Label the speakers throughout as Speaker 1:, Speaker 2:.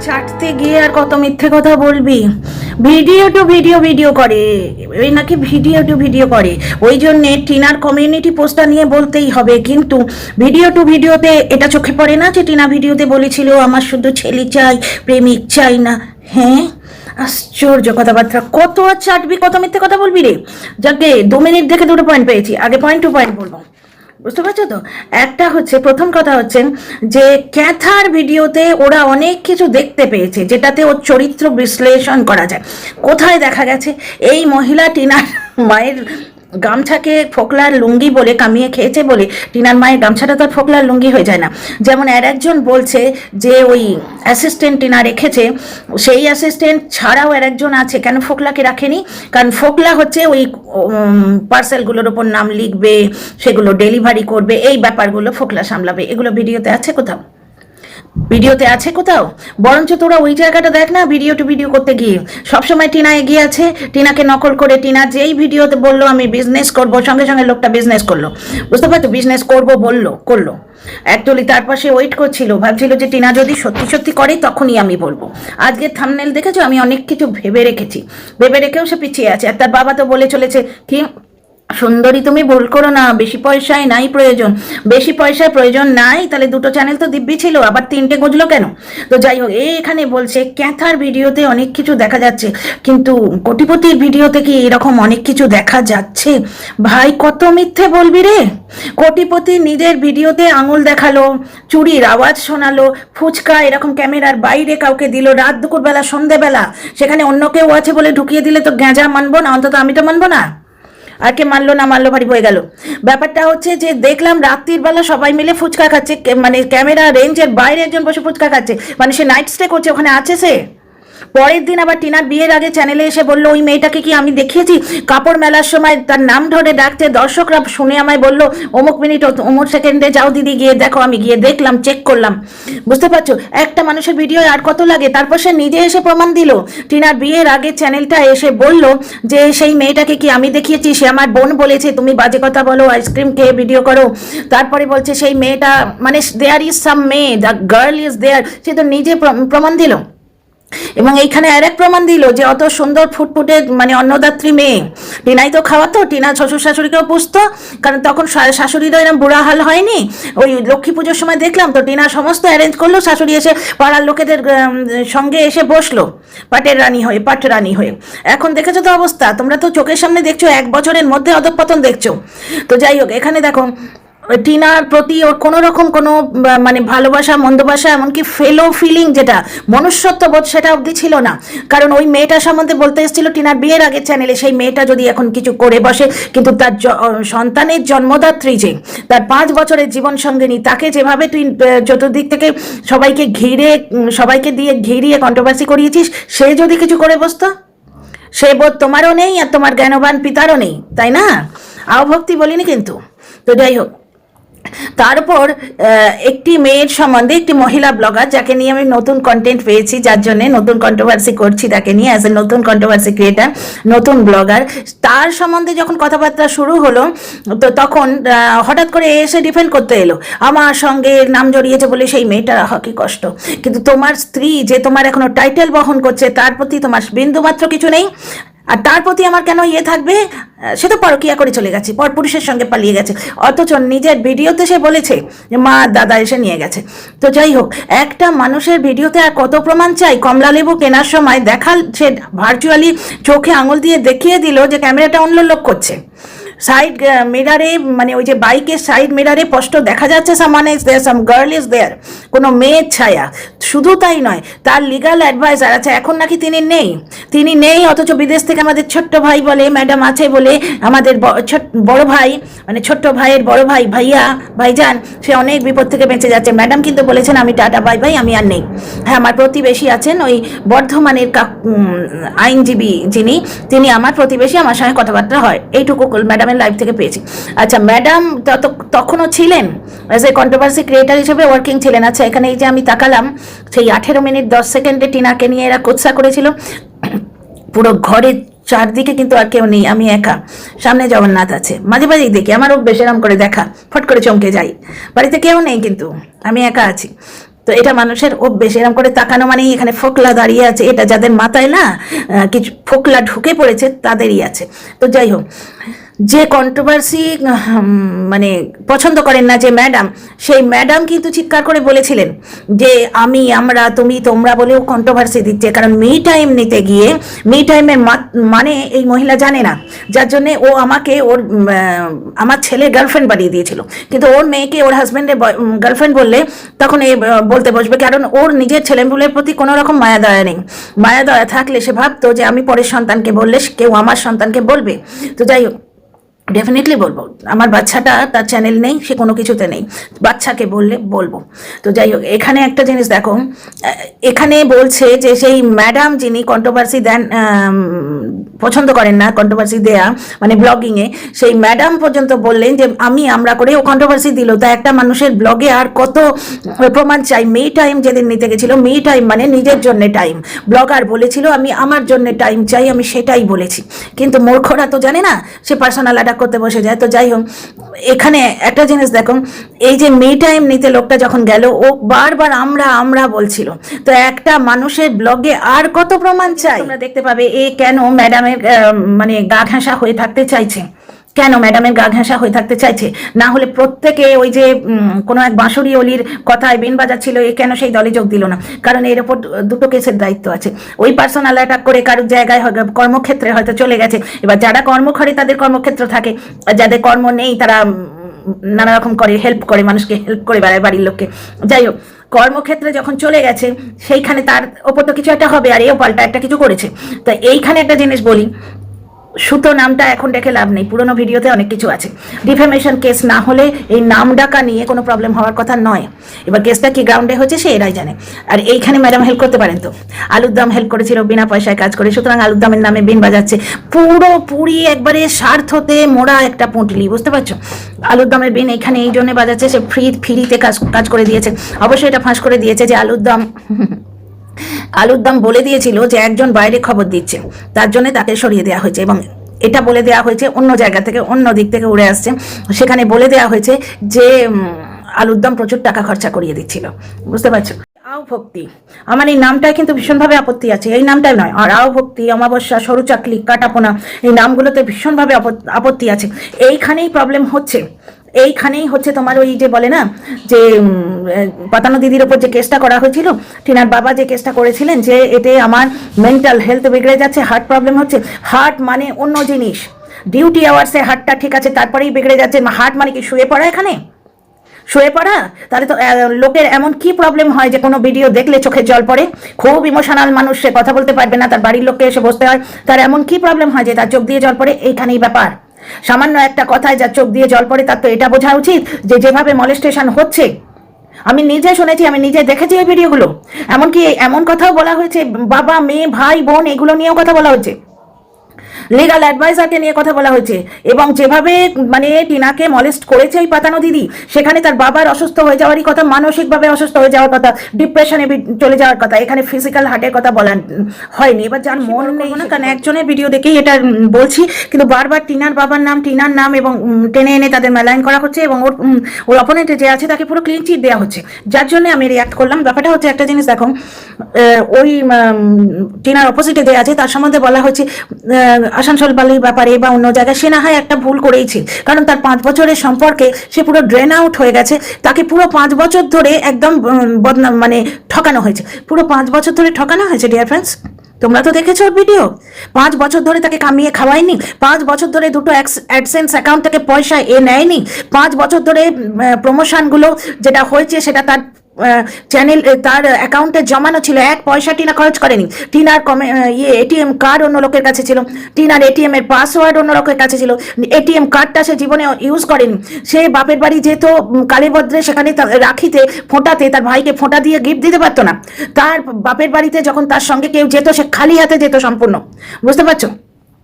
Speaker 1: চাটতে গিয়ে আর কত মিথ্যে কথা বলবি। ভিডিও টু ভিডিও ভিডিও করে, ওই নাকি ভিডিও টু ভিডিও করে, ওই জন্যে টিনার কমিউনিটি পোস্টটা নিয়ে বলতেই হবে। কিন্তু ভিডিও টু ভিডিওতে এটা চোখে পড়ে না যে টিনা ভিডিওতে বলেছিল আমার শুধু ছেলে চাই, প্রেমিক চাই না। হ্যাঁ, আশ্চর্য কথাবার্তা। কত আর চাটবি, কত মিথ্যে কথা বলবি রে। যাকে 2 মিনিট দেখে 2টো পয়েন্ট পেয়েছি, আগে পয়েন্ট টু পয়েন্ট বলবো, বুঝতে পারছো তো? একটা হচ্ছে, প্রথম কথা হচ্ছে যে ক্যাথার ভিডিওতে ওরা অনেক কিছু দেখতে পেয়েছে যেটাতে ওর চরিত্র বিশ্লেষণ করা যায়। কোথায় দেখা গেছে এই মহিলা টিনার মায়ের গামছাকে ফোকলার লুঙ্গি বলে কামিয়ে খেয়েছে বলে টিনার মায়ের গামছাটা তো ফোকলার লুঙ্গি হয়ে যায় না। যেমন আর একজন বলছে যে ওই অ্যাসিস্ট্যান্ট টিনা রেখেছে, সেই অ্যাসিস্ট্যান্ট ছাড়াও আর একজন আছে, কেন ফোকলাকে রাখেনি? কারণ ফোকলা হচ্ছে ওই পার্সেলগুলোর ওপর নাম লিখবে, সেগুলো ডেলিভারি করবে, এই ব্যাপারগুলো ফোকলা সামলাবে। এগুলো ভিডিওতে আছে কোথাও? ভিডিওতে আছে কোথাও? বরঞ্চ তোরা ওই জায়গাটা দেখ না, ভিডিও টু ভিডিও করতে গিয়ে সবসময় টিনা এগিয়ে আছে, টিনাকে নকল করে। টিনা যেই ভিডিওতে বললো আমি বিজনেস করবো, সঙ্গে সঙ্গে লোকটা বিজনেস করলো, বুঝতে পারছো? বিজনেস করবো বললো, করলো। অ্যাকচুয়ালি তার পাশে ওয়েট করছিল, ভাবছিল যে টিনা যদি সত্যি সত্যি করে তখনই আমি বলবো। আজকে থাম্বনেল দেখেছো, আমি অনেক কিছু ভেবে রেখেছি, ভেবে রেখেও সে পিছিয়ে আছে। আর তার বাবা তো বলে চলেছে কি, সুন্দরী তুমি ভুল করো না, বেশি পয়সায় নাই প্রয়োজন। বেশি পয়সায় প্রয়োজন নাই, তাহলে 2টো চ্যানেল তো দিব্যি ছিল, আবার 3টে গজলো কেন? তো যাই হোক, এখানে বলছে ক্যাথার ভিডিওতে অনেক কিছু দেখা যাচ্ছে, কিন্তু কোটিপতির ভিডিওতে কি এরকম অনেক কিছু দেখা যাচ্ছে? ভাই কত মিথ্যে বলবি রে। কোটিপতি নিজের ভিডিওতে আঙুল দেখালো, চুরির আওয়াজ শোনালো, ফুচকা এরকম ক্যামেরার বাইরে কাউকে দিল, রাত দুপুরবেলা সন্ধেবেলা, সেখানে অন্য কেউ আছে বলে ঢুকিয়ে দিলে তো গ্যাঁজা মানবো না, অন্তত আমি তো মানবো না। আর কে মানলো না মানলো ভারী হয়ে গেল। ব্যাপারটা হচ্ছে যে দেখলাম রাত্রির বেলা সবাই মিলে ফুচকা খাচ্ছে, মানে ক্যামেরা রেঞ্জের বাইরে একজন বসে ফুচকা খাচ্ছে, মানে সে নাইট স্টে করছে, ওখানে আছে সে। পরের দিন আবার টিনার বিয়ের আগে চ্যানেলে এসে বললো ওই মেয়েটাকে কি আমি দেখিয়েছি, কাপড় মেলার সময় তার নাম ধরে ডাকতে, দর্শকরা শুনে আমায় বললো অমুক মিনিট অমুক সেকেন্ডে যাও দিদি গিয়ে দেখো। আমি গিয়ে দেখলাম, চেক করলাম, বুঝতে পারছো? একটা মানুষের ভিডিও আর কত লাগে? তারপর সে নিজে এসে প্রমাণ দিল, টিনার বিয়ের আগে চ্যানেলটা এসে বলল যে সেই মেয়েটাকে কি আমি দেখিয়েছি, সে আমার বোন বলেছে তুমি বাজে কথা বলো, আইসক্রিম খেয়ে ভিডিও করো। তারপরে বলছে সেই মেয়েটা, মানে দেয়ার ইজ সাম মেয়ে, দ্য গার্ল ইজ দেয়ার, সে তো নিজে প্রমাণ দিল। এবং এইখানে আরেক প্রমাণ দিল যে অত সুন্দর ফুটফুটে মানে অন্নদাত্রী মেয়ে টিনাই তো খাওয়াতো, টিনা শ্বশুর শাশুড়িকেও পুষতো, কারণ তখন শাশুড়িরও এরকম বুড়া হাল হয়নি। ওই লক্ষ্মী পুজোর সময় দেখলাম তো টিনা সমস্ত অ্যারেঞ্জ করলো, শাশুড়ি এসে পাড়ার লোকেদের সঙ্গে এসে বসলো পাটের রানী হয়ে, পাট রানী হয়ে। এখন দেখেছো তো অবস্থা, তোমরা তো চোখের সামনে দেখছো, 1 বছরের মধ্যে অধঃপতন দেখছো। তো যাই হোক, এখানে দেখো টিনার প্রতি ওর কোনো রকম কোনো মানে ভালোবাসা মন্দবাসা এমনকি ফেলো ফিলিং যেটা মনুষ্যত্ব বোধ সেটা অবধি ছিল না। কারণ ওই মেয়েটার সম্বন্ধে বলতে এসেছিল টিনার বিয়ের আগের চ্যানেলে, সেই মেয়েটা যদি এখন কিছু করে বসে, কিন্তু তার সন্তানের জন্মদাত্রী যে তার 5 বছরের জীবন সঙ্গিনী, তাকে যেভাবে তুই চতুর্দিক থেকে সবাইকে ঘিরে, সবাইকে দিয়ে ঘিরিয়ে কন্ট্রোভার্সি করিয়েছিস, সে যদি কিছু করে বসতো, সে বোধ তোমারও নেই আর তোমার জ্ঞানবান পিতারও নেই, তাই না? আওভক্তি বলিনি কিন্তু। তো যাই হোক, তারপর একটি মেয়ের সম্বন্ধে, একটি মহিলা ব্লগার যাকে নিয়ে আমি নতুন কন্টেন্ট পেয়েছি, যার জন্য নতুন কন্ট্রোভার্সি করছি তাকে নিয়ে, অ্যাজ এ নতুন কন্ট্রোভার্সি ক্রিয়েটার, নতুন ব্লগার, তার সম্বন্ধে যখন কথাবার্তা শুরু হলো, তো তখন হঠাৎ করে এসে ডিফেন্ড করতে এলো, আমার সঙ্গে নাম জড়িয়েছে বলে সেই মেয়েটার কি কষ্ট। কিন্তু তোমার স্ত্রী যে তোমার এখনো টাইটেল বহন করছে, তার প্রতি তোমার বিন্দুমাত্র কিছু নেই। আর তার প্রতি আমার কেন ইয়ে থাকবে? সে তো পরকিয়া করে চলে গেছে, পর পুরুষের সঙ্গে পালিয়ে গেছে, অথচ নিজের ভিডিওতে সে বলেছে যে মা দাদা এসে নিয়ে গেছে। তো যাই হোক, একটা মানুষের ভিডিওতে আর কত প্রমাণ চাই? কমলা লেবু কেনার সময় দেখাল, সে ভার্চুয়ালি চোখে আঙুল দিয়ে দেখিয়ে দিল যে ক্যামেরাটা অন্য লোক করছে। সাইড মিরারে, মানে ওই যে বাইকের সাইড মিরারে স্পষ্ট দেখা যাচ্ছে some man is there, some girl is there, কোনো মেয়ের ছায়া। শুধু তাই নয়, তার লিগাল অ্যাডভাইজার আছে, এখন নাকি তিনি নেই, অথচ বিদেশ থেকে আমাদের ছোট্ট ভাই বলে ম্যাডাম আছে বলে, আমাদের বড় ভাই, মানে ছোট্ট ভাইয়ের বড় ভাই, ভাইজান, সে অনেক বিপদ থেকে বেঁচে যাচ্ছে। ম্যাডাম কিন্তু বলেছেন আমি টাটা বাই বাই, আমি আর নেই। হ্যাঁ, আমার প্রতিবেশী আছেন ওই বর্ধমানের আইনজীবী যিনি, তিনি আমার প্রতিবেশী, আমার সঙ্গে কথাবার্তা হয়, এইটুকু ম্যাডাম লাইভ থেকে পেয়েছি। আচ্ছা, ম্যাডাম তখনও ছিলেন অ্যাজ এ কন্ট্রোভার্সি ক্রিয়েটার হিসেবে ওয়ার্কিং ছিলেন। আচ্ছা, এখানে এই যে আমি তাকালাম, সেই 18 মিনিট 10 সেকেন্ডে টিনাকে নিয়ে এরা কুৎসা করেছিল, পুরো ঘরের চারদিকে কিন্তু আর কেউ নেই, আমি একা। সামনে জগন্নাথ আছে, মাঝে মাঝেই দেখি, আমার অভ্যেস এরম করে দেখা, ফট করে চমকে যাই, বাড়িতে কেউ নেই কিন্তু আমি একা আছি। তো তো এটা মানুষের অভ্যেস, এরকম করে তাকানো মানেই এখানে ফোকলা দাঁড়িয়ে আছে, এটা যাদের মাথায় না কিছু ফোকলা ঢুকে পড়েছে তাদেরই আছে। তো যাই হোক, যে কন্ট্রোভার্সি মানে পছন্দ করেন না যে ম্যাডাম, সেই ম্যাডাম কিন্তু চিৎকার করে বলেছিলেন যে আমি, আমরা, তুমি, তোমরা বলেও কন্ট্রোভার্সি দিচ্ছে, কারণ মি টাইম নিতে গিয়ে মি টাইমের মানে এই মহিলা জানে না, যার জন্যে ও আমাকে আমার ছেলে গার্লফ্রেন্ড বানিয়ে দিয়েছিল, কিন্তু ওর মেয়েকে ওর হাজব্যান্ডের গার্লফ্রেন্ড বললে তখন এ বলতে বসবে, কারণ ওর নিজের ছেলেপুলের প্রতি কোনো রকম মায়া দয়া নেই। মায়া দয়া থাকলে সে ভাবতো যে আমি পরের সন্তানকে বললে কেউ আমার সন্তানকে বলবে। তো যাই হোক, ডেফিনেটলি বলবো, আমার বাচ্চাটা তার চ্যানেল নেই, সে কোনো কিছুতে নেই, বাচ্চাকে বললে বলবো। তো যাই হোক, এখানে একটা জিনিস দেখো, এখানে বলছে যে সেই ম্যাডাম যিনি কন্ট্রোভার্সি দেন, পছন্দ করেন না কন্ট্রোভার্সি দেয়া মানে ব্লগিংয়ে, সেই ম্যাডাম পর্যন্ত বললেন যে আমি, আমরা করে ও কন্ট্রোভার্সি দিল, তা একটা মানুষের ব্লগে আর কত প্রমাণ চাই। মি টাইম যেদিন নিতে গেছিল, মি টাইম মানে নিজের জন্য টাইম, ব্লগার বলেছিল আমি আমার জন্য টাইম চাই, আমি সেটাই বলেছি, কিন্তু মূর্খরা তো জানে না, সে পার্সোনাল অ্যাটাক করতে বসে যায়। তো যাই হোক, এখানে একটা জিনিস দেখো, এই যে মি টাইম নিতে লোকটা যখন গেল, ও বারবার আমরা বলছিল, তো একটা মানুষের ব্লগে আর কত প্রমাণ চাই? তোমরা দেখতে পাবে এ কেন ম্যাডামের মানে গা ঘেঁষা হয়ে থাকতে চাইছে, কেন ম্যাডামের গা ঘেঁষা হয়ে থাকতে চাইছে, না হলে প্রত্যেকে ওই যে কোনো এক বাঁশুরি অলির কথায় বিন বাজাচ্ছিল, এ কেন সেই দলে যোগ দিল না? কারণ এর ওপর দুটো কেসের দায়িত্ব আছে, ওই পার্সোনাল অ্যাটাক করে কারোর জায়গায় কর্মক্ষেত্রে হয়তো চলে গেছে, এবার যারা কর্ম করে তাদের কর্মক্ষেত্র থাকে, আর যাদের কর্ম নেই তারা নানা রকম করে হেল্প করে, মানুষকে হেল্প করে বেড়ায়, বাড়ির লোককে। যাই হোক, কর্মক্ষেত্রে যখন চলে গেছে সেইখানে তার ওপর তো কিছু একটা হবে, আর এও পাল্টা একটা কিছু করেছে। তো এইখানে একটা জিনিস বলি, সুতো নামটা এখন ডেকে লাভ নেই, পুরোনো ভিডিওতে অনেক কিছু আছে, ডিফেমেশন কেস না হলে এই নাম ডাকা নিয়ে কোনো প্রবলেম হওয়ার কথা নয়। এবার কেসটা কি গ্রাউন্ডে হচ্ছে সে এরাই জানে, আর এইখানে ম্যাডাম হেল্প করতে পারেন। তো আলুর দাম হেল্প করেছিল বিনা পয়সায় কাজ করে, সুতরাং আলুর দামের নামে বিন বাজাচ্ছে, পুরোপুরি একবারে স্বার্থতে মোড়া একটা পুঁটলি, বুঝতে পারছো? আলুর দামের বিন এখানে এই জন্য বাজাচ্ছে, সে ফ্রিতে কাজ করে দিয়েছে। অবশ্যই এটা ফাঁস করে দিয়েছে যে আলুর দাম বলে দিয়েছিল যে একজন বাইরে খবর দিচ্ছে, তার জন্য তাকে সরিয়ে দেওয়া হয়েছে, এবং এটা বলে দেওয়া হয়েছে অন্য জায়গা থেকে, অন্য দিক থেকে উড়ে আসছে, সেখানে বলে দেওয়া হয়েছে যে আলুর দাম প্রচুর টাকা খরচা করিয়ে দিচ্ছিল, বুঝতে পারছো? আও ভক্তি, আমার এই নামটায় কিন্তু ভীষণভাবে আপত্তি আছে, এই নামটাই নয়, আর আও ভক্তি, অমাবস্যা, সরু চাকলি, কাটাপোনা, এই নামগুলোতে ভীষণভাবে আপত্তি আছে। এইখানেই প্রবলেম হচ্ছে, এইখানেই হচ্ছে তোমার ওই যে বলে না যে পাতানো দিদির ওপর যে কেসটা করা হয়েছিল, টিনার বাবা যে কেসটা করেছিলেন যে এতে আমার মেন্টাল হেলথ বিগড়ে যাচ্ছে, হার্ট প্রবলেম হচ্ছে। হার্ট মানে অন্য জিনিস, ডিউটি আওয়ার্সে হার্টটা ঠিক আছে তারপরেই বিগড়ে যাচ্ছে, হার্ট মানে কি শুয়ে পড়া? এখানে শুয়ে পড়া? তাহলে তো লোকের এমন কি প্রবলেম হয় যে কোনো ভিডিও দেখলে চোখে জল পড়ে? খুব ইমোশনাল মানুষ, সে কথা বলতে পারবে না, তার বাড়ির লোককে এসে বসতে হয়, তার এমন কি প্রবলেম হয় যে তার চোখ দিয়ে জল পড়ে? এইখানেই ব্যাপার। সামান্য একটা কথায় যার চোখ দিয়ে জল পড়ে, তার তো এটা বোঝা উচিত যে যেভাবে মলেস্টেশন হচ্ছে, আমি নিজে শুনেছি, আমি নিজে দেখেছি এই ভিডিওগুলো, এমনকি এমন কথাও বলা হয়েছে, বাবা মেয়ে ভাই বোন এগুলো নিয়েও কথা বলা হয়েছে, লিগাল অ্যাডভাইজারকে নিয়ে কথা বলা হয়েছে, এবং যেভাবে মানে টিনাকে মলেস্ট করেছে এই পাতানো দিদি, সেখানে তার বাবার অসুস্থ হয়ে যাওয়ারই কথা, মানসিকভাবে অসুস্থ হয়ে যাওয়ার কথা, ডিপ্রেশনে চলে যাওয়ার কথা, এখানে ফিজিক্যাল হার্টের কথা বলা হয়নি। এবার যার মন নেই না, কারণ একজনের ভিডিও দেখেই এটা বলছি, কিন্তু বারবার টিনার বাবার নাম, টিনার নাম এবং টেনে এনে তাদের মেলাইন করা হচ্ছে, এবং ওর অপোনেন্টে যে আছে তাকে পুরো ক্লিন চিট দেওয়া হচ্ছে, যার জন্য আমি রিয়াক্ট করলাম। ব্যাপারটা হচ্ছে একটা জিনিস দেখো, ওই টিনার অপোজিটে যে আছে তার সম্বন্ধে বলা হচ্ছে আসানসোল বালির ব্যাপারে বা অন্য জায়গায়, সে না হয় একটা ভুল করেইছে, কারণ তার 5 বছরের সম্পর্কে সে পুরো ড্রেন আউট হয়ে গেছে, তাকে পুরো 5 বছর ধরে একদম বদনাম মানে ঠকানো হয়েছে, পুরো 5 বছর ধরে ঠকানো হয়েছে। ডিয়ার ফ্রেন্ডস, তোমরা তো দেখেছো ভিডিও, 5 বছর ধরে তাকে কামিয়ে খাওয়ায়নি, 5 বছর ধরে দুটো অ্যাডসেন্স অ্যাকাউন্ট থেকে পয়সা নেয়নি, 5 বছর ধরে প্রমোশনগুলো যেটা হয়েছে সেটা তার চ্যানেল তার অ্যাকাউন্টে জমানো ছিল, 1 পয়সা টিনা খরচ করেনি। টিনার এটিএম কার্ড অন্য লোকের কাছে ছিল, টিনার এটিএম এর পাসওয়ার্ড অন্য লোকের কাছে ছিল, এটিএম কার্ডটা সে জীবনে ইউজ করেনি। সে বাপের বাড়ি যেত কালীভদ্রে, সেখানে রাখিতে ফোঁটাতে তার ভাইকে ফোঁটা দিয়ে গিফট দিতে পারতো না, তার বাপের বাড়িতে যখন তার সঙ্গে কেউ যেত সে খালি হাতে যেত সম্পূর্ণ, বুঝতে পারছো?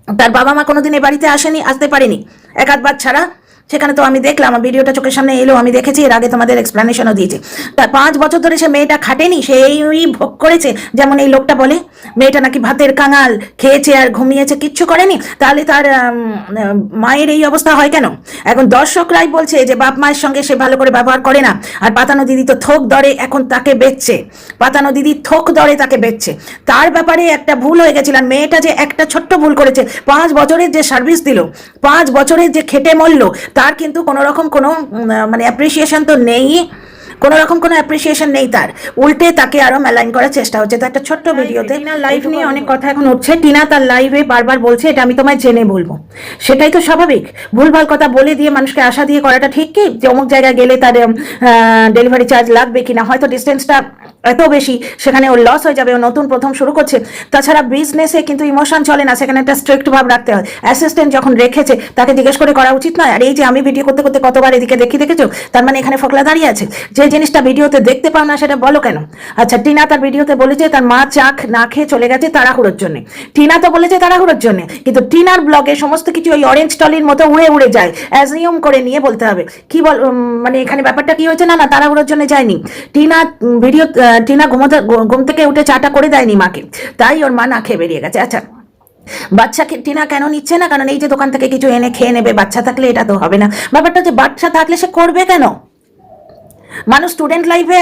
Speaker 1: তার বাবা মা কোনোদিন এ বাড়িতে আসতে পারেনি, 1 আধ বার ছাড়া, সেখানে তো আমি দেখলাম, ভিডিওটা চোখের সামনে এলো, আমি দেখেছি, এর আগে তোমাদের এক্সপ্লেনেশনও দিয়েছি। তার 5 বছর ধরে সে মেয়েটা খাটেনি, সেই ভোগ করেছে, যেমন এই লোকটা বলে মেয়েটা নাকি ভাতের কাঙাল, খেয়েছে আর ঘুমিয়েছে, কিচ্ছু করেনি। তাহলে তার মায়ের এই অবস্থা হয় কেন? এখন দর্শকরাই বলছে যে বাপ মায়ের সঙ্গে সে ভালো করে ব্যবহার করে না, আর পাতানো দিদি তো থোক দরে এখন তাকে বেচছে, পাতানো দিদি থোক দরে তাকে বেচছে। তার ব্যাপারে একটা ভুল হয়ে গেছিল, আর মেয়েটা যে একটা ছোট্ট ভুল করেছে, 5 বছরের যে সার্ভিস দিল, 5 বছরের যে খেটে মরল, তার কিন্তু কোনো রকম কোনো মানে অ্যাপ্রিসিয়েশন তো নেই, কোনো রকম কোনো অ্যাপ্রিসিয়েশন নেই, তার উল্টে তাকে আরো মেলাইন করার চেষ্টা হচ্ছে। তো একটা ছোট্ট ভিডিওতে টিনার লাইফ নিয়ে অনেক কথা এখন উঠছে। টিনা তার লাইভে বারবার বলছে এটা আমি তোমায় জেনে বলবো, সেটাই তো স্বাভাবিক। ভুলভাল কথা বলে দিয়ে মানুষকে আশা দিয়ে করাটা ঠিক কি? যে অমুক জায়গায় গেলে তার ডেলিভারি চার্জ লাগবে কিনা, হয়তো ডিস্টেন্সটা এত বেশি, সেখানে ওর লস হয়ে যাবে, ও নতুন প্রথম শুরু করছে। তাছাড়া বিজনেসে কিন্তু ইমোশন চলে না, সেখানে একটা স্ট্রিক্ট ভাব রাখতে হয়। অ্যাসিস্ট্যান্ট যখন রেখেছে তাকে জিজ্ঞেস করে করা উচিত নয়? আর এই যে আমি ভিডিও করতে করতে কতবার এদিকে দেখেছো, তার মানে এখানে ফোকলা দাঁড়িয়ে আছে, যে জিনিসটা ভিডিওতে দেখতে পাও না সেটা বলো কেন? আচ্ছা, টিনা তার ভিডিওতে বলেছে তার মা চাক না খেয়ে চলে গেছে তাড়াহুড়োর জন্য। টিনা তো বলেছে তাড়াহুড়োর জন্য, কিন্তু টিনার ব্লগে সমস্ত কিছু ওই অরেঞ্জ টলির মতো উড়ে উড়ে যায়, অ্যাজিউম করে নিয়ে বলতে হবে। কি বল মানে এখানে ব্যাপারটা কি হয়েছে? না না, তাড়াহুড়োর জন্য যায়নি টিনা। টিনা ঘুম থেকে উঠে চাটা করে দেয়নি মাকে, তাই ওর মা না খেয়ে বেরিয়ে গেছে। আচ্ছা, বাচ্চাকে টিনা কেন নিচ্ছে না? কারণ এই যে দোকান থেকে কিছু এনে খেয়ে নেবে, বাচ্চা থাকলে এটা তো হবে না। ব্যাপারটা হচ্ছে বাচ্চা থাকলে সে করবে কেন? মানুষ স্টুডেন্ট লাইফে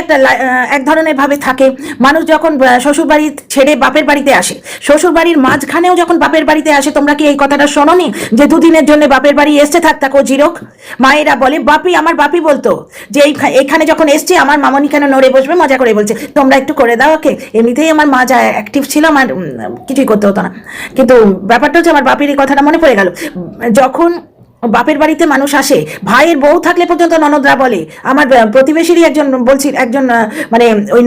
Speaker 1: এক ধরনের ভাবে থাকে। মানুষ যখন শ্বশুর বাড়ি ছেড়ে বাপের বাড়িতে আসে, শ্বশুর বাড়ির মাঝখানেও যখন বাপের বাড়িতে আসে, তোমরা কি এই কথাটা শোনোনি যে দুদিনের জন্য বাপের বাড়ি এসছে থাকো জিরোক? মায়েরা বলে, আমার বাপি বলতো যে এইখানে যখন এসছে আমার মামনি কেন নড়ে বসবে, মজা করে বলছে তোমরা একটু করে দাও ওকে। এমনিতেই আমার মা যা অ্যাক্টিভ ছিল, আমার কিছুই করতে হতো না। কিন্তু ব্যাপারটা হচ্ছে আমার বাপির এই কথাটা মনে পড়ে গেল। যখন বাপের বাড়িতে মানুষ আসে, ভাইয়ের বউ থাকলে পর্যন্ত ননদরা বলে, আমার প্রতিবেশীরই একজন মানে ওই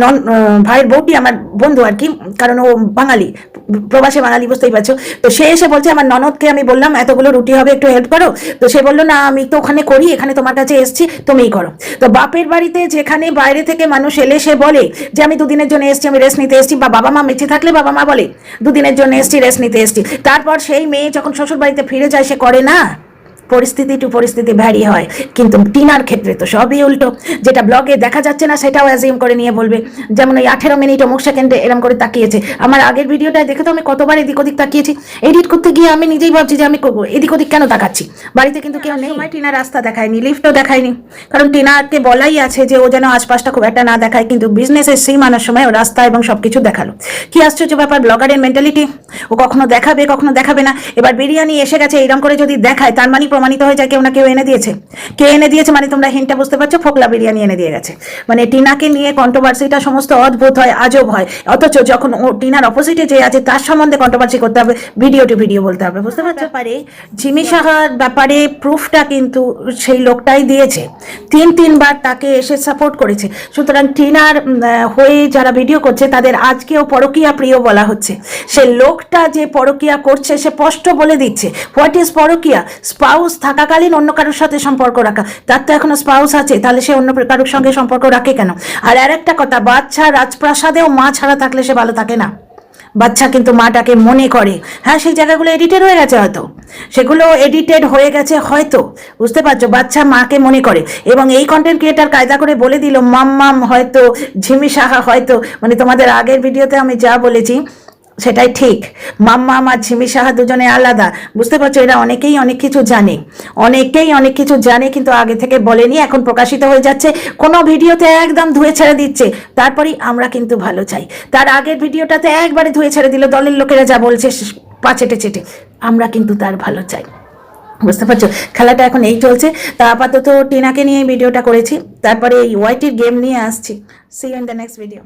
Speaker 1: ভাইয়ের বউটি আমার বন্ধু আর কি, কারণ ও বাঙালি, প্রবাসী বাঙালি, বুঝতেই পারছো। তো সে এসে বলছে আমার ননদকে আমি বললাম এতগুলো রুটি হবে, একটু হেল্প করো। তো সে বললো না আমি তো ওখানে করি, এখানে তোমার কাছে এসছি, তুমিই করো। তো বাপের বাড়িতে যেখানে বাইরে থেকে মানুষ এলে সে বলে যে আমি দুদিনের জন্য এসছি, আমি রেস্ট নিতে এসছি, বা বাবা মা বেঁচে থাকলে বাবা মা বলে দুদিনের জন্য এসছি, রেস্ট নিতে এসছি। তারপর সেই মেয়ে যখন শ্বশুর বাড়িতে ফিরে যায়, সে করে না। পরিস্থিতি টু পরিস্থিতি ভ্যারি হয়, কিন্তু টিনার ক্ষেত্রে তো সবই উল্টো। যেটা ব্লগে দেখা যাচ্ছে না সেটাও অ্যাজিউম করে নিয়ে বলবে। যেমন ওই 18 মিনিট অমুক সেকেন্ডে এরম করে তাকিয়েছে। আমার আগের ভিডিওটায় দেখে তো আমি কতবার এদিক ওদিক তাকিয়েছি, এডিট করতে গিয়ে আমি নিজেই ভাবছি যে আমি এদিক ওদিক কেন তাকাচ্ছি। বাড়িতে কিন্তু কেউ নেই। টিনা রাস্তা দেখায়নি, লিফটও দেখায়নি, কারণ টিনাকে বলাই আছে যে ও যেন আশপাশটা খুব একটা না দেখায়, কিন্তু বিজনেসের সেই মানার সময় ও রাস্তা এবং সবকিছু দেখালো। কি আশ্চর্য ব্যাপার, ব্লগারের মেন্টালিটি। ও কখনো দেখাবে কখনো দেখাবে না। এবার বিরিয়ানি এসে গেছে এইরকম করে যদি দেখায়, তার মানে প্রমাণিত হয়ে যায় কেউ না কেউ এনে দিয়েছে। কে এনে দিয়েছে মানে তোমরা হিন্টটা বুঝতে পারছো, ফোকলা বিরিয়ানি এনে দিয়ে গেছে। মানে টিনাকে নিয়ে কন্ট্রোভার্সিটা সমস্ত অদ্ভুত হয়, আজব হয়। অথচ যখন ও টিনার অপোজিটে যে আছে তার সম্বন্ধে কন্ট্রোভার্সি করতে হবে, ভিডিও টু ভিডিও বলতে হবে, বুঝতে পারছো? পারে ঝিমি সাহার ব্যাপারে প্রুফটা কিন্তু সেই লোকটাই দিয়েছে, 3-3বার তাকে এসে সাপোর্ট করেছে। সুতরাং টিনার হয়ে যারা ভিডিও করছে তাদের আজকেও পরকীয়া প্রিয় বলা হচ্ছে। সে লোকটা যে পরকীয়া করছে সে স্পষ্ট বলে দিচ্ছে হোয়াট ইজ পরকীয়া। স্পাউস থাকাকালীন অন্য কারোর সাথে সম্পর্ক রাখা, তার তো এখনো স্পাউস আছে, তাহলে সে অন্য কারোর সঙ্গে সম্পর্ক রাখে কেন? আর একটা কথা, বাচ্চা রাজপ্রাসাদেও মা ছাড়া থাকলে সে ভালো থাকে না। বাচ্চা কিন্তু মাটাকে মনে করে। হ্যাঁ, সেই জায়গাগুলো এডিটেড হয়ে গেছে, হয়তো সেগুলো এডিটেড হয়ে গেছে হয়তো, বুঝতে পারছো? বাচ্চা মাকে মনে করে। এবং এই কন্টেন্ট ক্রিয়েটার কায়দা করে বলে দিল মাম্মাম হয়তো, ঝিমি সাহা হয়তো, মানে তোমাদের আগের ভিডিওতে আমি যা বলেছি সেটাই ঠিক। মাম্মাম আর ঝিমি সাহা দুজনে আলাদা, বুঝতে পারছো? এরা অনেকেই অনেক কিছু জানে, কিন্তু আগে থেকে বলেনি, এখন প্রকাশিত হয়ে যাচ্ছে। কোনো ভিডিওতে একদম ধুয়ে ছেড়ে দিচ্ছে, তারপরেই আমরা কিন্তু ভালো চাই। তার আগের ভিডিওটাতে একবারে ধুয়ে ছেড়ে দিল, দলের লোকেরা যা বলছে পা চেটে চেটে, আমরা কিন্তু তার ভালো চাই, বুঝতে পারছো? খেলাটা এখন এই চলছে। তা আপাতত টিনাকে নিয়ে ভিডিওটা করেছি, তারপরে এই ওয়াইটির গেম নিয়ে আসছি। See you in the next video.